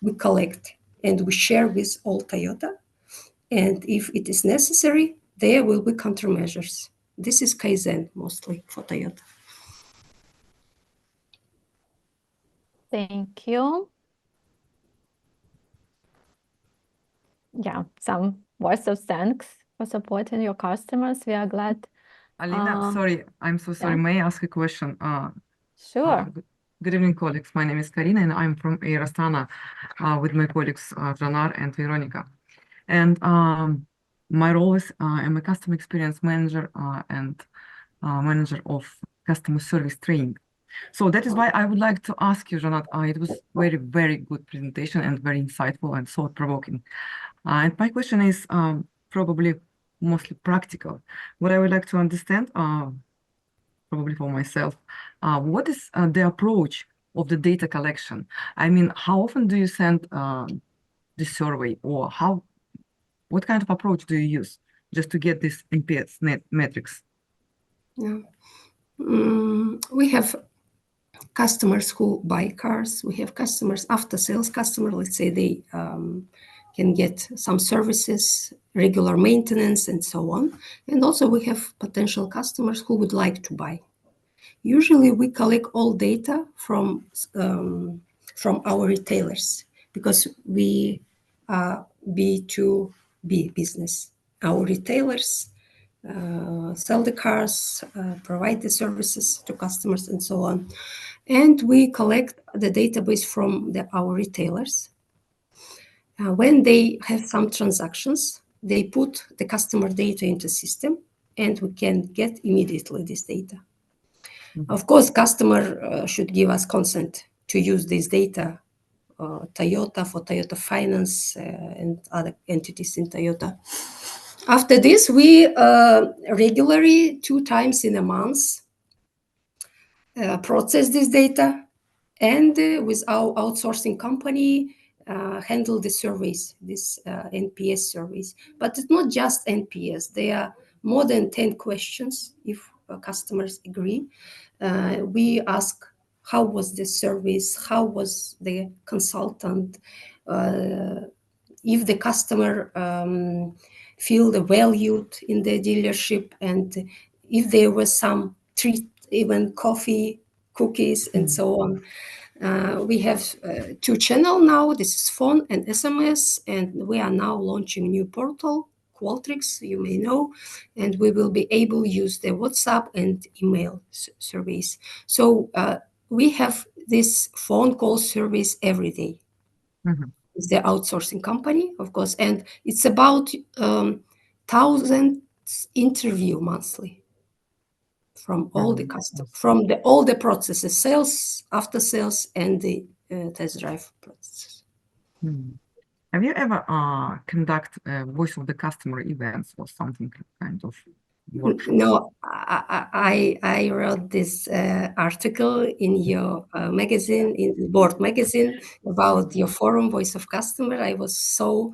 we collect and we share with all Toyota. And if it is necessary, there will be countermeasures. This is Kaizen mostly for Toyota. Thank you. Yeah, some words of thanks for supporting your customers. We are glad. Alina, sorry, I'm so sorry. Yeah. May I ask a question? Sure. Good evening, colleagues. My name is Karina, and I'm from Air Astana with my colleagues Janar and Veronica. And my role is I'm a customer experience manager and manager of customer service training. So that is why I would like to ask you, Janat. It was very, very good presentation and very insightful and thought-provoking. And my question is probably mostly practical. What I would like to understand, probably for myself, what is the approach of the data collection? I mean, how often do you send the survey, or what kind of approach do you use just to get this NPS metrics? Yeah. We have customers who buy cars. We have customers, after sales customer, let's say they can get some services, regular maintenance, and so on. And also we have potential customers who would like to buy. Usually we collect all data from our retailers because we are B2B business. Our retailers sell the cars, provide the services to customers, and so on. And we collect the database from our retailers. When they have some transactions, they put the customer data into system, and we can get immediately this data. Of course, customer should give us consent to use this data, Toyota for Toyota Finance and other entities in Toyota. After this, we regularly, 2 times in a month, process this data, and with our outsourcing company, handle the surveys, this NPS surveys. But it's not just NPS. There are more than 10 questions if customers agree. We ask, how was the service? How was the consultant? If the customer feel valued in the dealership, and if there was some treat, even coffee, cookies, and so on. We have 2 channels now. This is phone and SMS, and we are now launching new portal, Qualtrics, you may know, and we will be able to use the WhatsApp and email surveys. So we have this phone call service every day. It's the outsourcing company, of course, and it's about 1,000 interview monthly from all the customers, from all the processes, sales, after sales, and the test drive processes. Have you ever conduct voice of the customer events or something kind of workshops? No, I wrote this article in your magazine, in the Board magazine, about your forum, Voice of Customer. I was so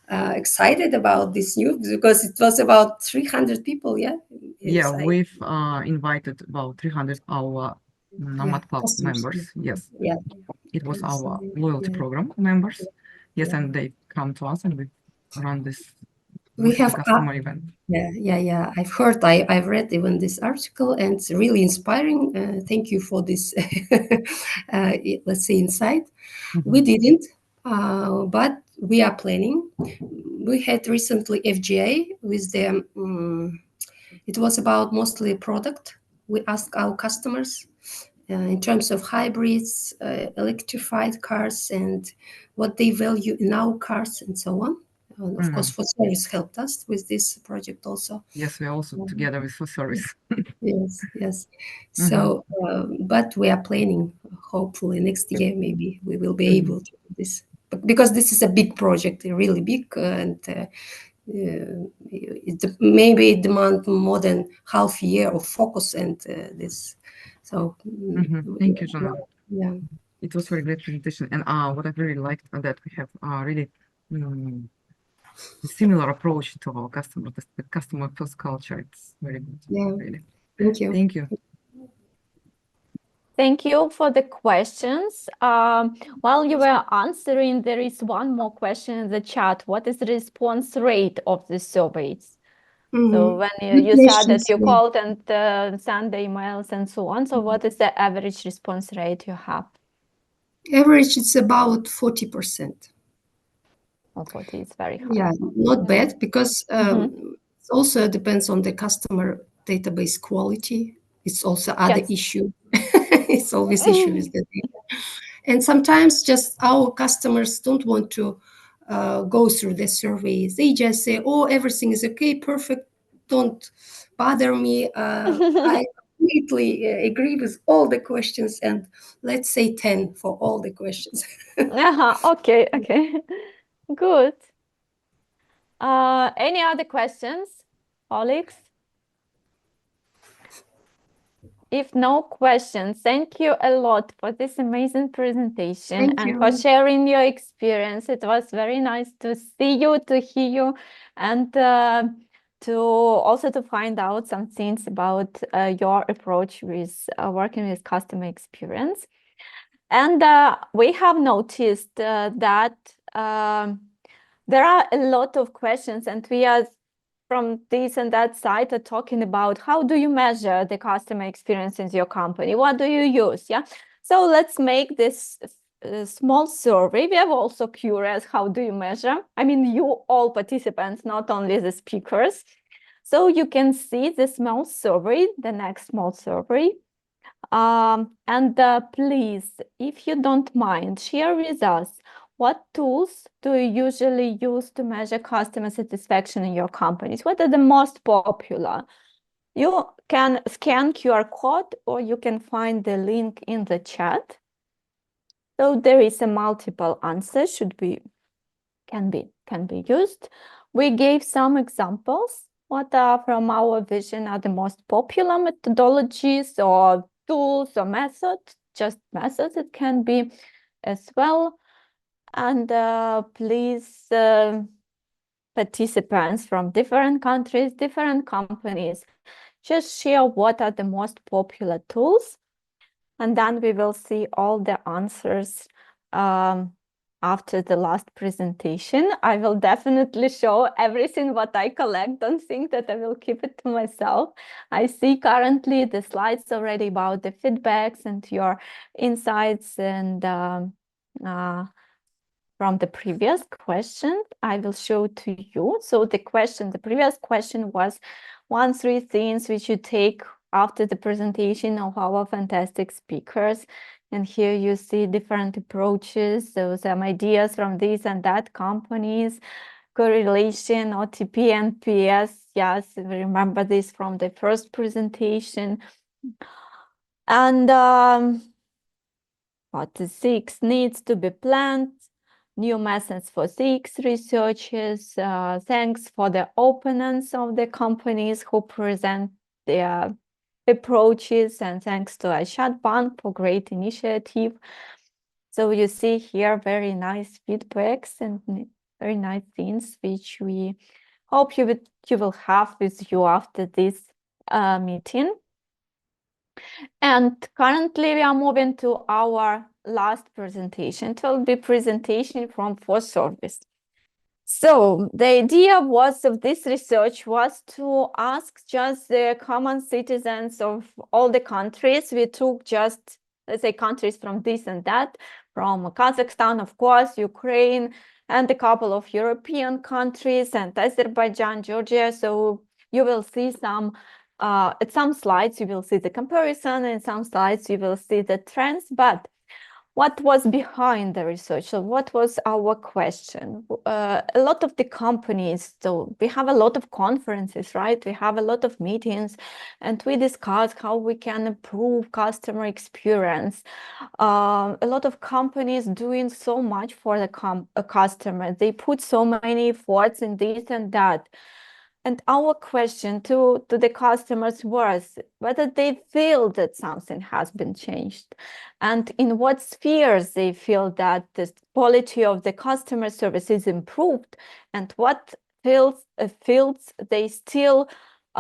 excited about this news because it was about 300 people, yeah? Yeah, we've invited about 300 our Nomad Club members. Yes, yeah. It was our loyalty program members. Yes, and they come to us and we run this customer event. Yeah. I've heard, I've read even this article, and it's really inspiring. Thank you for this, let's say, insight. We didn't, but we are planning. We had recently FGA with them. It was about mostly product. We asked our customers in terms of hybrids, electrified cars, and what they value in our cars, and so on. And of course, For Service helped us with this project also. Yes, we are also together with For Service. Yes. So, but we are planning, hopefully next year, maybe we will be able to do this. Because this is a big project, really big, and it maybe demand more than half year of focus and this. So thank you, Jana. Yeah, it was a very great presentation, and what I really liked that we have really a similar approach to our customer, the customer first culture. It's very good. Yeah, really. Thank you. Thank you. Thank you for the questions. While you were answering, there is one more question in the chat. What is the response rate of the surveys? So when Good you said that questions. you called and sent the emails and so on, so what is the average response rate you have? Average, it's about 40%. Oh, 40 is very high. Yeah, not bad, because Mhm. it also depends on the customer database quality. It's also other Yes. issue. It's always issue with the data. And sometimes just our customers don't want to go through the surveys. They just say, oh, everything is okay, perfect, don't bother me. I completely agree with all the questions, and let's say 10 for all the questions. Okay, okay. Good. Any other questions, Alex? If no questions, thank you a lot for this amazing presentation Thank and for you. sharing your experience. It was very nice to see you, to hear you, and to also to find out some things about your approach with working with customer experience. And we have noticed that there are a lot of questions, and we are from this and that side are talking about how do you measure the customer experience in your company? What do you use? Yeah. So let's make this small survey. We are also curious, how do you measure? I mean, you all participants, not only the speakers. So you can see the small survey, the next small survey. And please, if you don't mind, share with us what tools do you usually use to measure customer satisfaction in your companies? What are the most popular? You can scan QR code, or you can find the link in the chat. So there is a multiple answer can be used. We gave some examples. What are from our vision are the most popular methodologies or tools or methods? Just methods it can be as well. And please, participants from different countries, different companies, just share what are the most popular tools. And then we will see all the answers after the last presentation. I will definitely show everything what I collect. Don't think that I will keep it to myself. I see currently the slides already about the feedbacks and your insights, and from the previous question, I will show to you. So the previous question was 3 things which you take after the presentation of our fantastic speakers. And here you see different approaches, so some ideas from this and that companies, correlation, OTP, NPS. Yes, remember this from the first presentation. And Part 6 needs to be planned. New methods for CX researchers. Thanks for the opponents of the companies who present their approaches, and thanks to Aishat Bank for great initiative. So you see here very nice feedbacks and very nice things which we hope you will have with you after this meeting. And currently we are moving to our last presentation. It will be presentation from ForService. So the idea of this research was to ask just the common citizens of all the countries. We took just, let's say, countries from this and that, from Kazakhstan, of course, Ukraine, and a couple of European countries, and Azerbaijan, Georgia. So you will see some at some slides, you will see the comparison, and some slides you will see the trends. But what was behind the research? So what was our question? A lot of the companies, so we have a lot of conferences, right? We have a lot of meetings, and we discuss how we can improve customer experience. A lot of companies doing so much for the customer. They put so many efforts in this and that. And our question to the customers was whether they feel that something has been changed, and in what spheres they feel that the quality of the customer service is improved, and what fields they still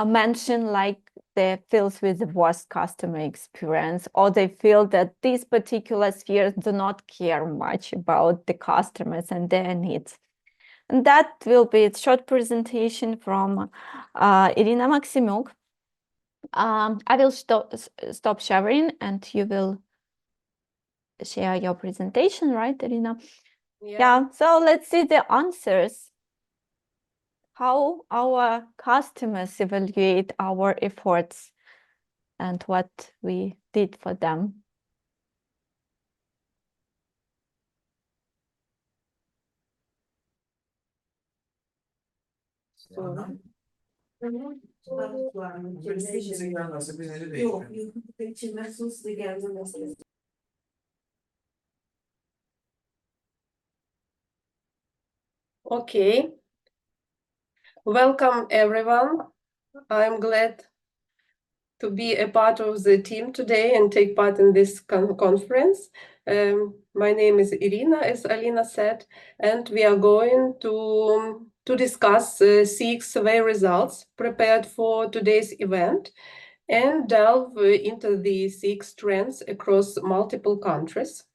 mention, like they feel with the worst customer experience, or they feel that these particular spheres do not care much about the customers and their needs. And that will be a short presentation from Irina Maximuk. I will stop sharing and you will share your presentation, right, Irina? Yeah, so let's see the answers. How our customers evaluate our efforts and what we did for them. Okay. Welcome, everyone. I'm glad to be a part of the team today and take part in this conference. My name is Irina, as Alina said, and we are going to discuss CX survey results prepared for today's event and delve into the CX trends across multiple countries.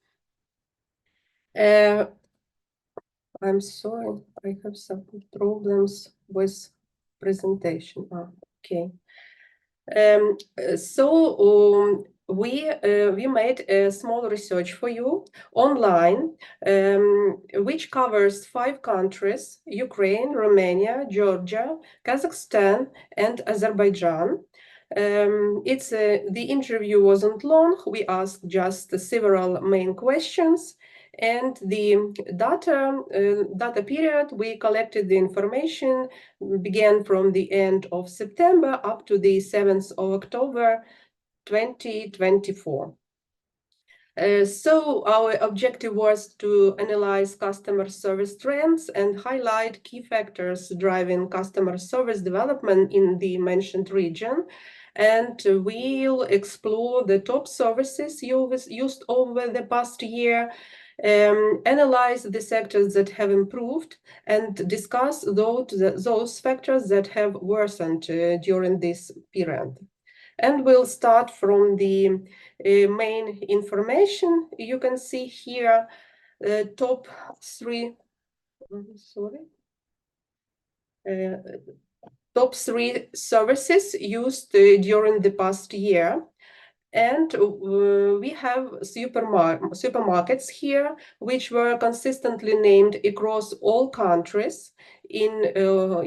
I'm sorry, I have some problems with presentation. Okay. We made a small research for you online, which covers 5 countries: Ukraine, Romania, Georgia, Kazakhstan, and Azerbaijan. The interview wasn't long. We asked just several main questions, and the data period we collected the information began from the end of September up to the 7th of October 2024. So our objective was to analyze customer service trends and highlight key factors driving customer service development in the mentioned region. And we'll explore the top services used over the past year, analyze the sectors that have improved, and discuss those factors that have worsened during this period. And we'll start from the main information. You can see here top 3, top 3 services used during the past year. And we have supermarkets here, which were consistently named across all countries in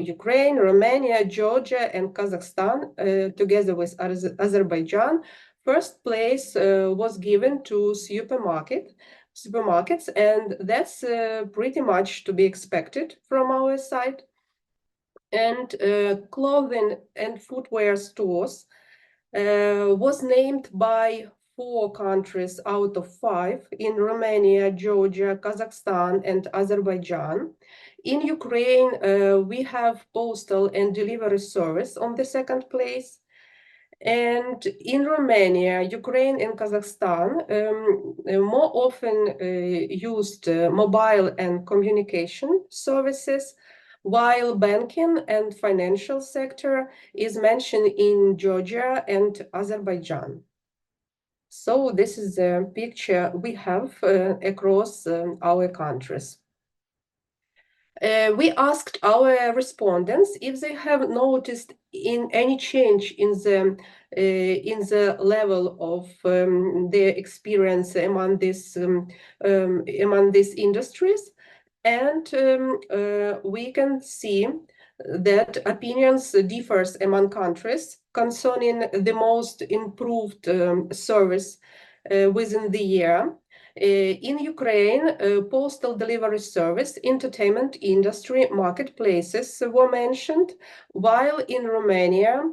Ukraine, Romania, Georgia, and Kazakhstan, together with Azerbaijan. First place was given to supermarkets, and that's pretty much to be expected from our side. And clothing and footwear stores was named by 4 countries out of 5 in Romania, Georgia, Kazakhstan, and Azerbaijan. In Ukraine, we have postal and delivery service on the 2nd place. And in Romania, Ukraine, and Kazakhstan more often used mobile and communication services, while banking and financial sector is mentioned in Georgia and Azerbaijan. So this is the picture we have across our countries. We asked our respondents if they have noticed any change in the level of their experience among these industries, and we can see that opinions differs among countries concerning the most improved service within the year. In Ukraine, postal delivery service, entertainment industry, marketplaces were mentioned, while in Romania,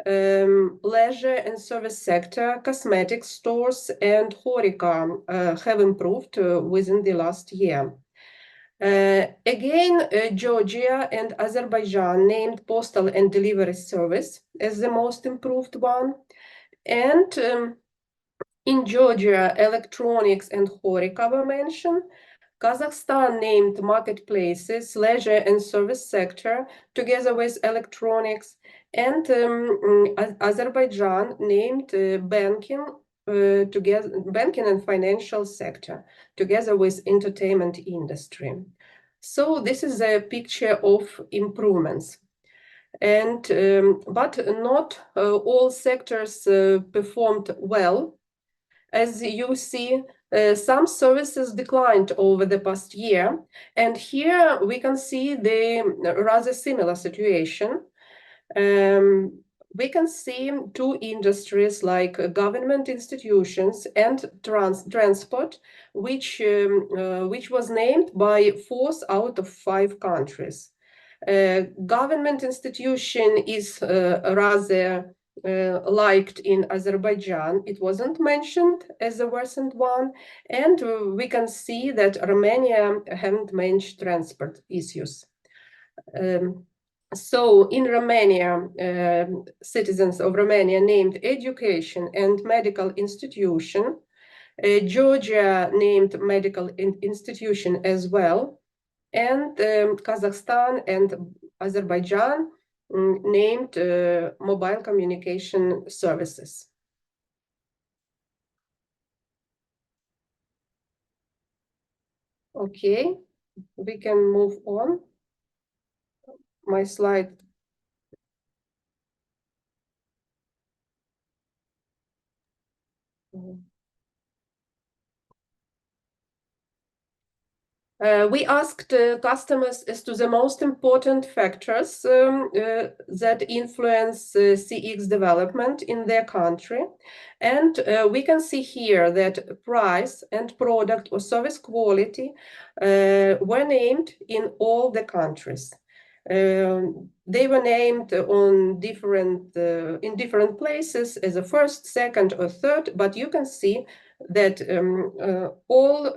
leisure and service sector, cosmetic stores, and HoReCa have improved within the last year. Again, Georgia and Azerbaijan named postal and delivery service as the most improved one. And in Georgia, electronics and HoReCa were mentioned. Kazakhstan named marketplaces, leisure and service sector, together with electronics. And Azerbaijan named banking and financial sector together with entertainment industry. So this is a picture of improvements. And but not all sectors performed well. As you see, some services declined over the past year, and here we can see the rather similar situation. We can see two industries like government institutions and transport, which was named by 4 out of 5 countries. Government institution is rather liked in Azerbaijan. It wasn't mentioned as a recent one, and we can see that Romania haven't mentioned transport issues. So in Romania, citizens of Romania named education and medical institution. Georgia named medical institution as well. And Kazakhstan and Azerbaijan named mobile communication services. Okay, we can move on. My slide. We asked customers as to the most important factors that influence CX development in their country. And we can see here that price and product or service quality were named in all the countries. They were named on in different places as a first, second, or third, but you can see that all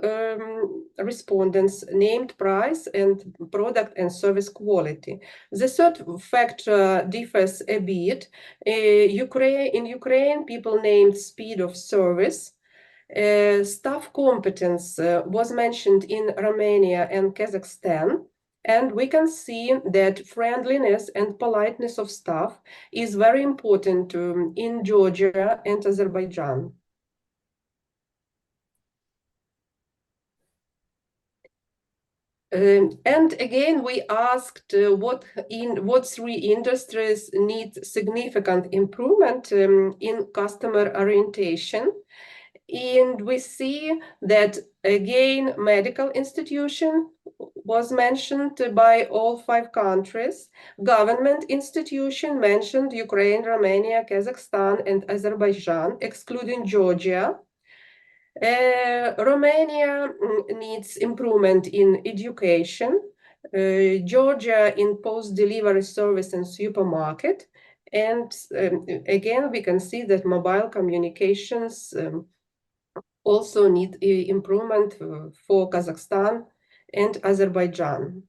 respondents named price and product and service quality. The third factor differs a bit. In Ukraine, people named speed of service. Staff competence was mentioned in Romania and Kazakhstan. And we can see that friendliness and politeness of staff is very important in Georgia and Azerbaijan. And again, we asked what 3 industries need significant improvement in customer orientation. And we see that, again, medical institution was mentioned by all 5 countries. Government institution mentioned Ukraine, Romania, Kazakhstan, and Azerbaijan, excluding Georgia. Romania needs improvement in education. Georgia in post-delivery service and supermarket. And again, we can see that mobile communications also need improvement for Kazakhstan and Azerbaijan.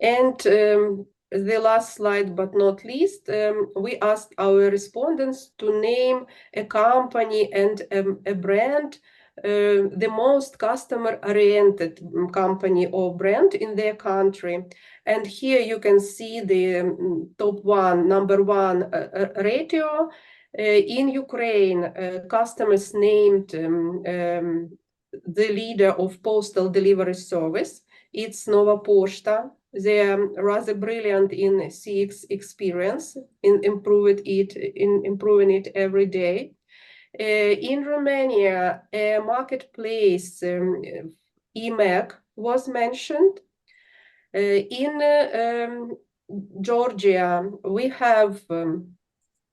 And the last slide, but not least, we asked our respondents to name a company and a brand, the most customer-oriented company or brand in their country. And here you can see the number one ratio. In Ukraine, customers named the leader of postal delivery service. It's Nova Poshta. They are rather brilliant in CX experience, in improving it every day. In Romania, a marketplace, eMAG, was mentioned. In Georgia, we have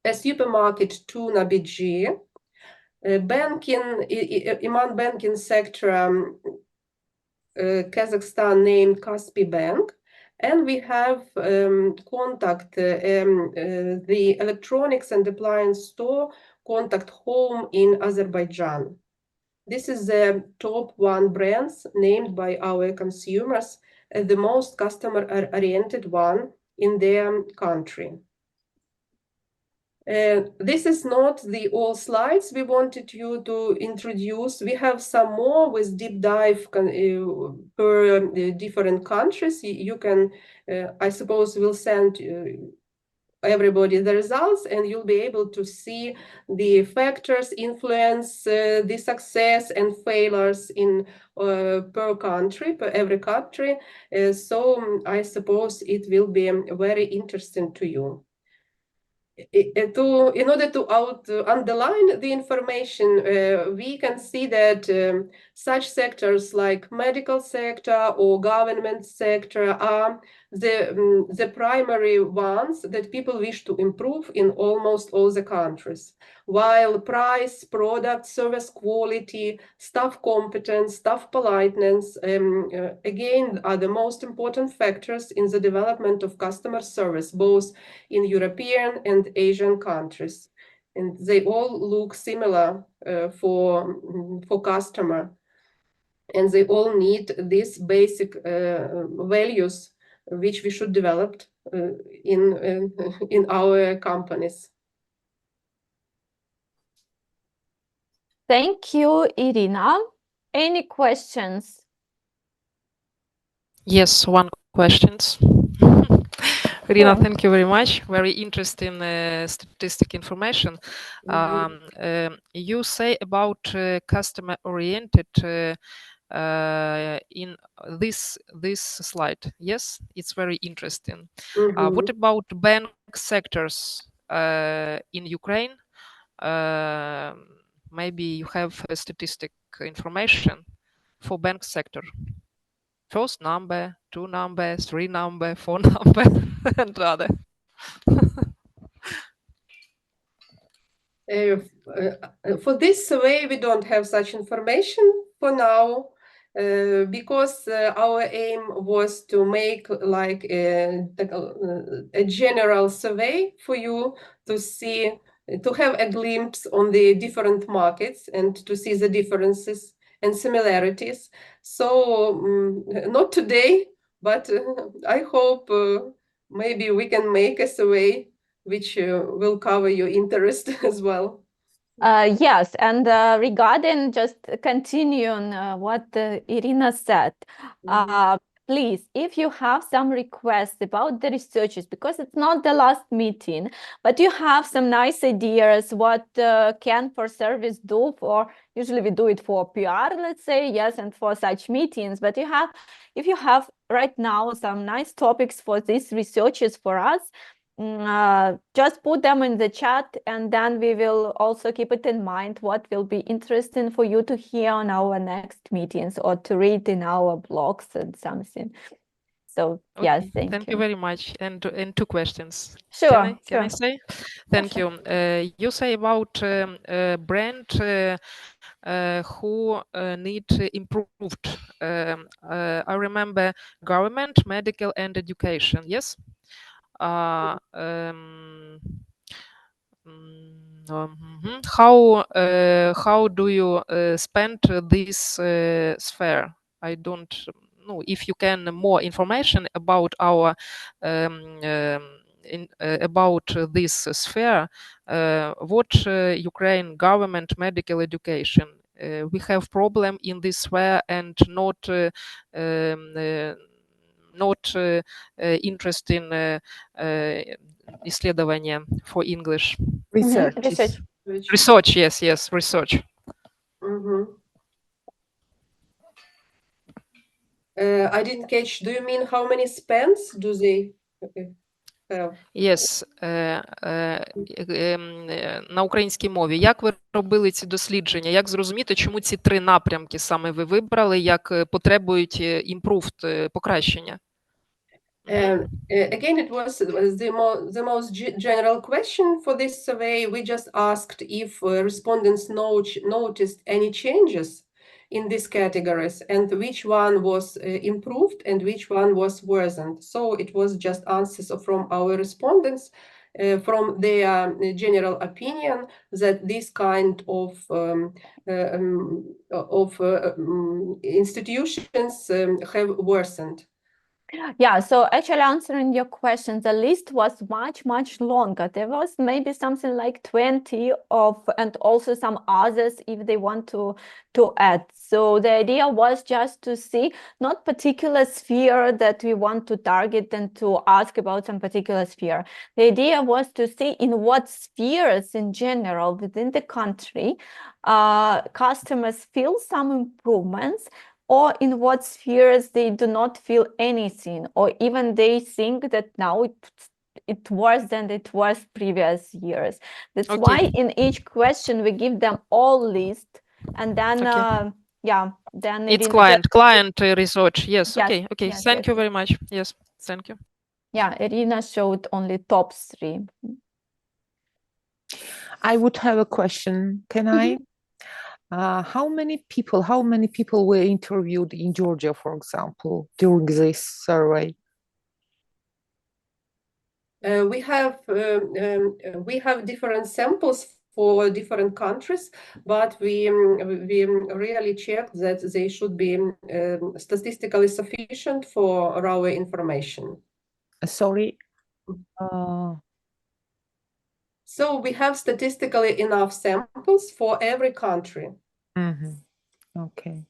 a supermarket, Tuna BG. Among banking sector, Kazakhstan named Kaspi Bank. And we have Contact, the electronics and appliance store, Contact Home in Azerbaijan. This is the top 1 brands named by our consumers as the most customer-oriented one in their country. This is not the all slides we wanted you to introduce. We have some more with deep dive per different countries. You can, I suppose, we'll send everybody the results, and you'll be able to see the factors influence the success and failures in per country, per every country. So I suppose it will be very interesting to you. In order to underline the information, we can see that such sectors like medical sector or government sector are the primary ones that people wish to improve in almost all the countries, while price, product, service quality, staff competence, staff politeness, again, are the most important factors in the development of customer service, both in European and Asian countries. And they all look similar for customer. And they all need these basic values which we should develop in our companies. Thank you, Irina. Any questions? Yes, one questions. Irina, Sure. thank you very much. Very interesting statistic information. You say about customer oriented in this slide. Yes, it's very interesting. What about bank sectors in Ukraine? Maybe you have a statistic information for bank sector. First number, 2 number, 3 number, 4 number, and other. For this survey, we don't have such information for now, because our aim was to make like a general survey for you to see, to have a glimpse on the different markets and to see the differences and similarities. So not today, but I hope maybe we can make a survey which will cover your interest as well. Yes, and regarding just continuing what Irina said, please, if you have some requests about the researchers, because it's not the last meeting, but you have some nice ideas what can for service do for, usually we do it for PR, let's say, yes, and for such meetings, but if you have right now some nice topics for these researchers for us, just put them in the chat, and then we will also keep it in mind what will be interesting for you to hear on our next meetings or to read in our blogs and something. So Okay. yes, Thank you very much. And 2 questions. Sure, Can I say? Thank you. You say about brand who need improved. I remember government, medical, and education. Yes. How do you spend this sphere? I don't know if you can more information about our about this sphere. What Ukraine government medical education? We have problem in this sphere and not interest in исследования for English. Research. Research, yes, research. I didn't catch. Do you mean how many spans do they have? Yes. На українській мові. Як ви робили ці дослідження? Як зрозуміти, чому ці 3 напрямки саме ви вибрали, як потребують improved, покращення? Again, it was the most general question for this survey. We just asked if respondents noticed any changes in these categories and which one was improved and which one was worsened. So it was just answers from our respondents from their general opinion that this kind of institutions have worsened. Yeah, so actually answering your question, the list was much longer. There was maybe something like 20 of, and also some others if they want to add. So the idea was just to see not particular sphere that we want to target and to ask about some particular sphere. The idea was to see in what spheres in general within the country customers feel some improvements, or in what spheres they do not feel anything, or even they think that now it's worse than it was previous years. That's Okay. why in each question we give them all list, and then Okay. yeah, then It's Irina client research. Yes. Yes, Okay. Okay. yes, Thank yes. you very much. Yes. Thank you. Yeah, Irina showed only top 3. I would have a question. Can I? How many people were interviewed in Georgia, for example, during this survey? We have different samples for different countries, but we really checked that they should be statistically sufficient for our information. Sorry. So we have statistically enough samples for every country. Okay.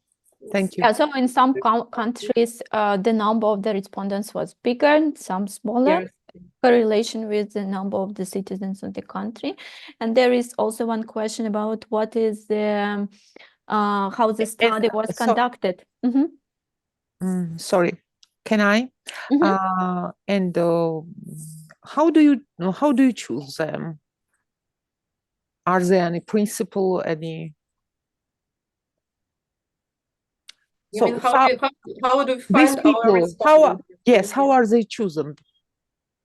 Thank you. Yeah, so in some countries, the number of the respondents was bigger, some smaller. Yes. Correlation with the number of the citizens of the country. And there is also one question about what is the how the study was conducted. Sorry, can I? And how do you choose them? Are there any principle, any? You mean how do we these find our people? respondents? How are they chosen?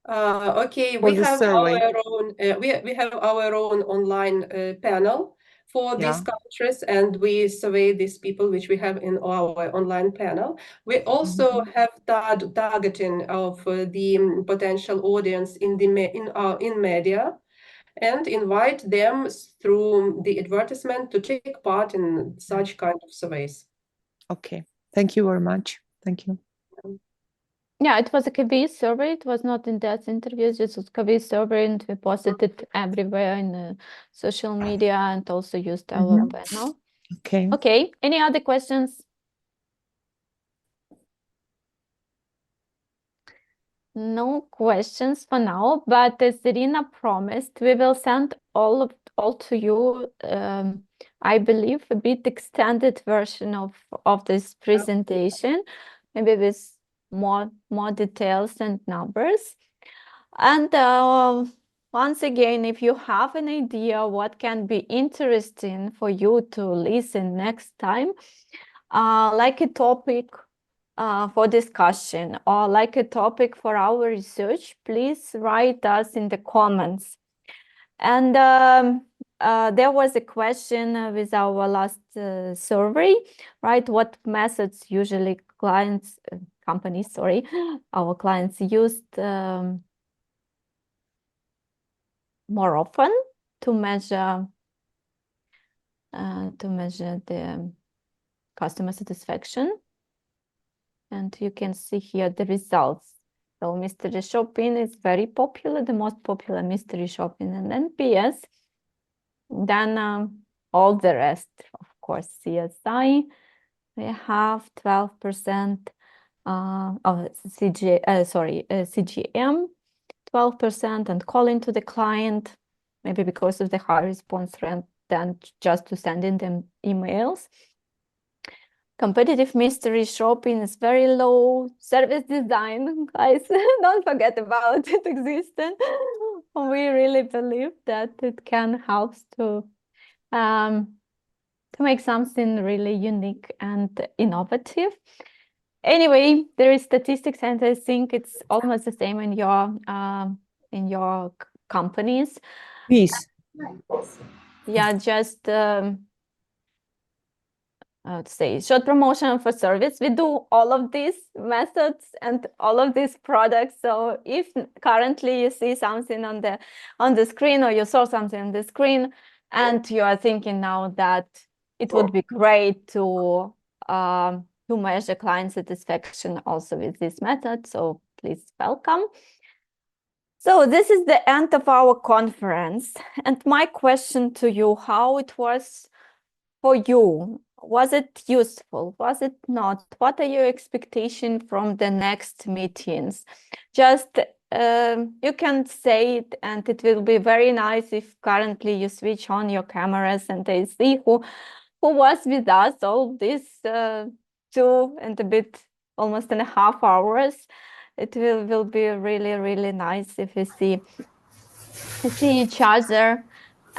Okay, For we the have survey. our own we have our own online panel for these countries, and we survey these people which we have in our online panel. We also have targeting of the potential audience in media, and invite them through the advertisement to take part in such kind of surveys. Okay, thank you very much. Thank you. Yeah, it was a KV survey. It was not in-depth interviews. It was KV survey, and we posted it everywhere in social media, and also used our panel. Okay. Okay. Any other questions? No questions for now, but as Irina promised, we will send all to you. I believe a bit extended version of this presentation, maybe with more details and numbers. And once again, if you have an idea what can be interesting for you to listen next time, like a topic for discussion or like a topic for our research, please write us in the comments. And there was a question with our last survey, right? What methods usually our clients used more often to measure the customer satisfaction. And you can see here the results. So mystery shopping is very popular, the most popular mystery shopping and NPS. Then all the rest, of course, CSI, we have 12% CGM, 12%, and calling to the client, maybe because of the high response rate, than just to sending them emails. Competitive mystery shopping is very low. Service design, guys, don't forget about it existing. We really believe that it can help to make something really unique and innovative. Anyway, there is statistics, and I think it's almost the same in your companies. Please. Yeah, just let's say short promotion for service. We do all of these methods and all of these products. So if currently you see something on the screen, or you saw something on the screen, and you are thinking now that it would be great to to measure client satisfaction also with this method. So please welcome. So this is the end of our conference. And my question to you, how it was for you? Was it useful? Was it not? What are your expectations from the next meetings? Just you can say it, and it will be very nice if currently you switch on your cameras and they see who was with us all this 2.5 hours. It will be really, really nice if we see each other.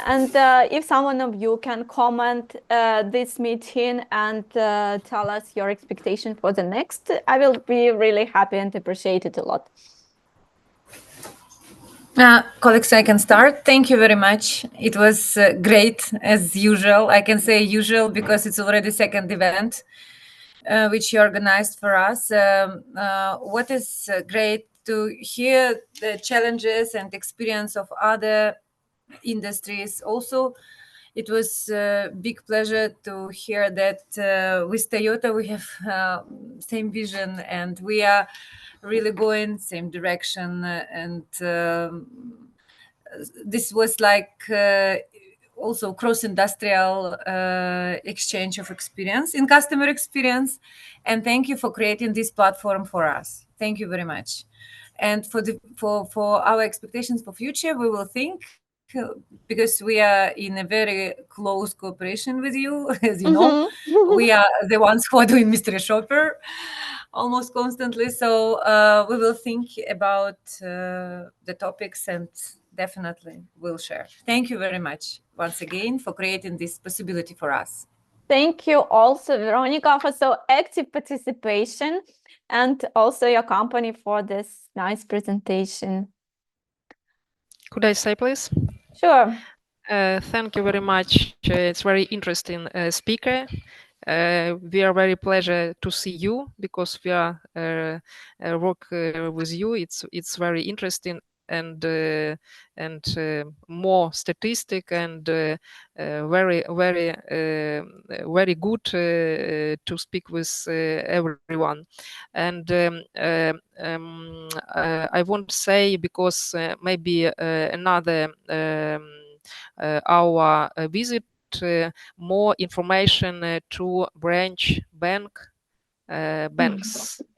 And if someone of you can comment this meeting and tell us your expectation for the next, I will be really happy and appreciate it a lot. Colleagues, I can start. Thank you very much. It was great as usual. I can say usual because it's already second event which you organized for us. What is great to hear the challenges and experience of other industries. Also, it was a big pleasure to hear that with Toyota we have same vision and we are really going same direction. And this was like also cross-industrial exchange of experience in customer experience. And thank you for creating this platform for us. Thank you very much. And for our expectations for future, we will think because we are in a very close cooperation with you, as you know. We are the ones who are doing mystery shopper almost constantly. So we will think about the topics and definitely will share. Thank you very much once again for creating this possibility for us. Thank you also, Veronica, for so active participation and also your company for this nice presentation. Could I say, please? Sure. Thank you very much. It's very interesting speaker. We are very pleasure to see you because we are work with you. It's very interesting and more statistic and very good to speak with everyone. And I want to say because maybe another our visit more information to branch banks.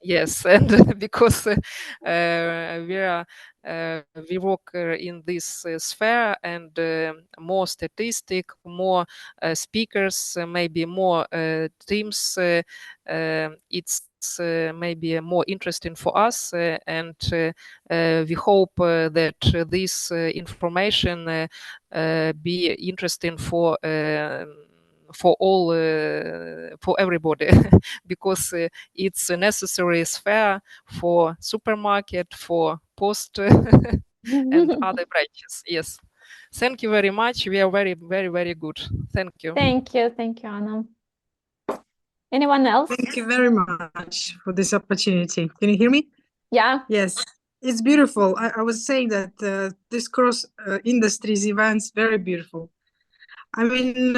Yes, and because we work in this sphere and more statistic, more speakers, maybe more teams. It's maybe more interesting for us, and we hope that this information be interesting for all for everybody because it's a necessary sphere for supermarket, for post and other branches. Yes, thank you very much. We are very good. Thank you. Thank you, Anna. Anyone else? Thank you very much for this opportunity. Can you hear me? Yeah. Yes, it's beautiful. I was saying that this cross industries events very beautiful. I mean,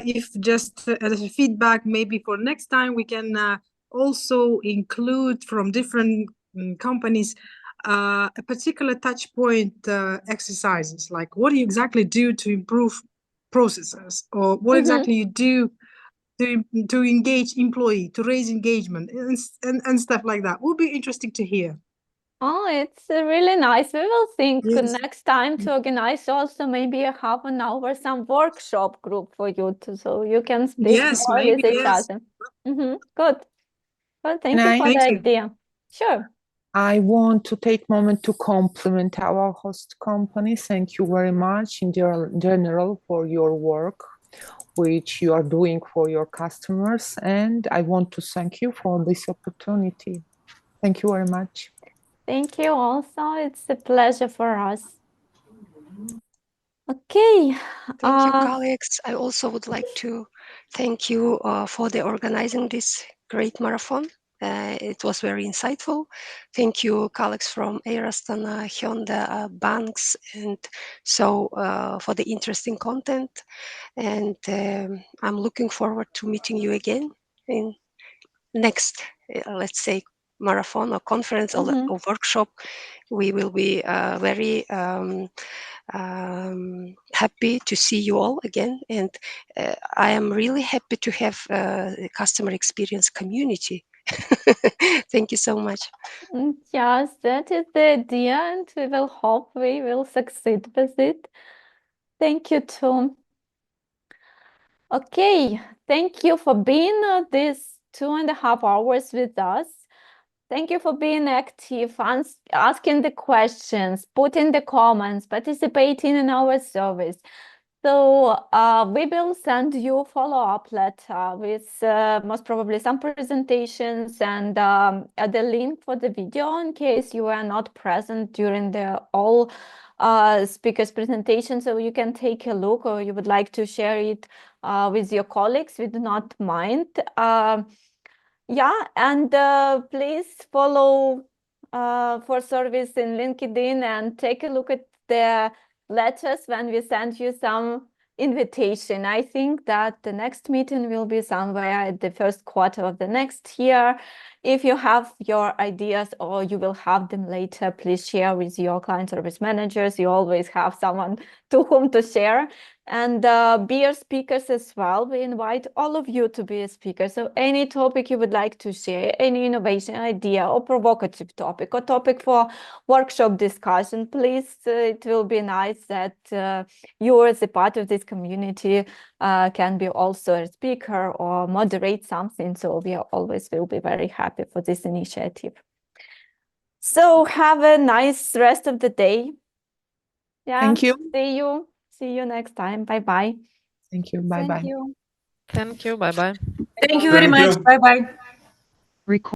if just as a feedback, maybe for next time we can also include from different companies a particular touch point exercises, like what do you exactly do to improve processes, or what exactly you do to engage employee, to raise engagement and stuff like that. Will be interesting to hear. Oh, it's really nice. We will think Yes. next time to organize also maybe a half an hour some workshop group for you to, so you can speak more with each other. Good. Well, thank you for the idea. Sure. I want to take a moment to compliment our host company. Thank you very much in general for your work, which you are doing for your customers. And I want to thank you for this opportunity. Thank you very much. Thank you also. It's a pleasure for us. Okay. Thank you, colleagues. I also would like to thank you for the organizing this great marathon. It was very insightful. Thank you, colleagues from Air Astana, Hyundai, banks, and so for the interesting content. And I'm looking forward to meeting you again in next, let's say, marathon or conference or workshop, we will be very happy to see you all again. And I am really happy to have a customer experience community. Thank you so much. Yes, that is the idea, and we will hope we will succeed with it. Thank you too. Okay, thank you for being these 2.5 hours with us. Thank you for being active, asking the questions, putting the comments, participating in our service. So we will send you follow-up letter with most probably some presentations and the link for the video in case you are not present during the all speakers presentation. So you can take a look, or you would like to share it with your colleagues. We do not mind. Yeah, and please follow for service in LinkedIn and take a look at the letters when we send you some invitation. I think that the next meeting will be somewhere at the first quarter of the next year. If you have your ideas or you will have them later, please share with your client service managers. You always have someone to whom to share. And be our speakers as well. We invite all of you to be a speaker. So any topic you would like to share, any innovation idea or provocative topic or topic for workshop discussion, please, it will be nice that you as a part of this community can be also a speaker or moderate something. So we always will be very happy for this initiative. So have a nice rest of the day. Yeah. Thank you. See you. See you next time. Bye-bye. Thank you. Bye-bye. Thank you. Thank you. Bye-bye. Thank you very much. Bye-bye. Record.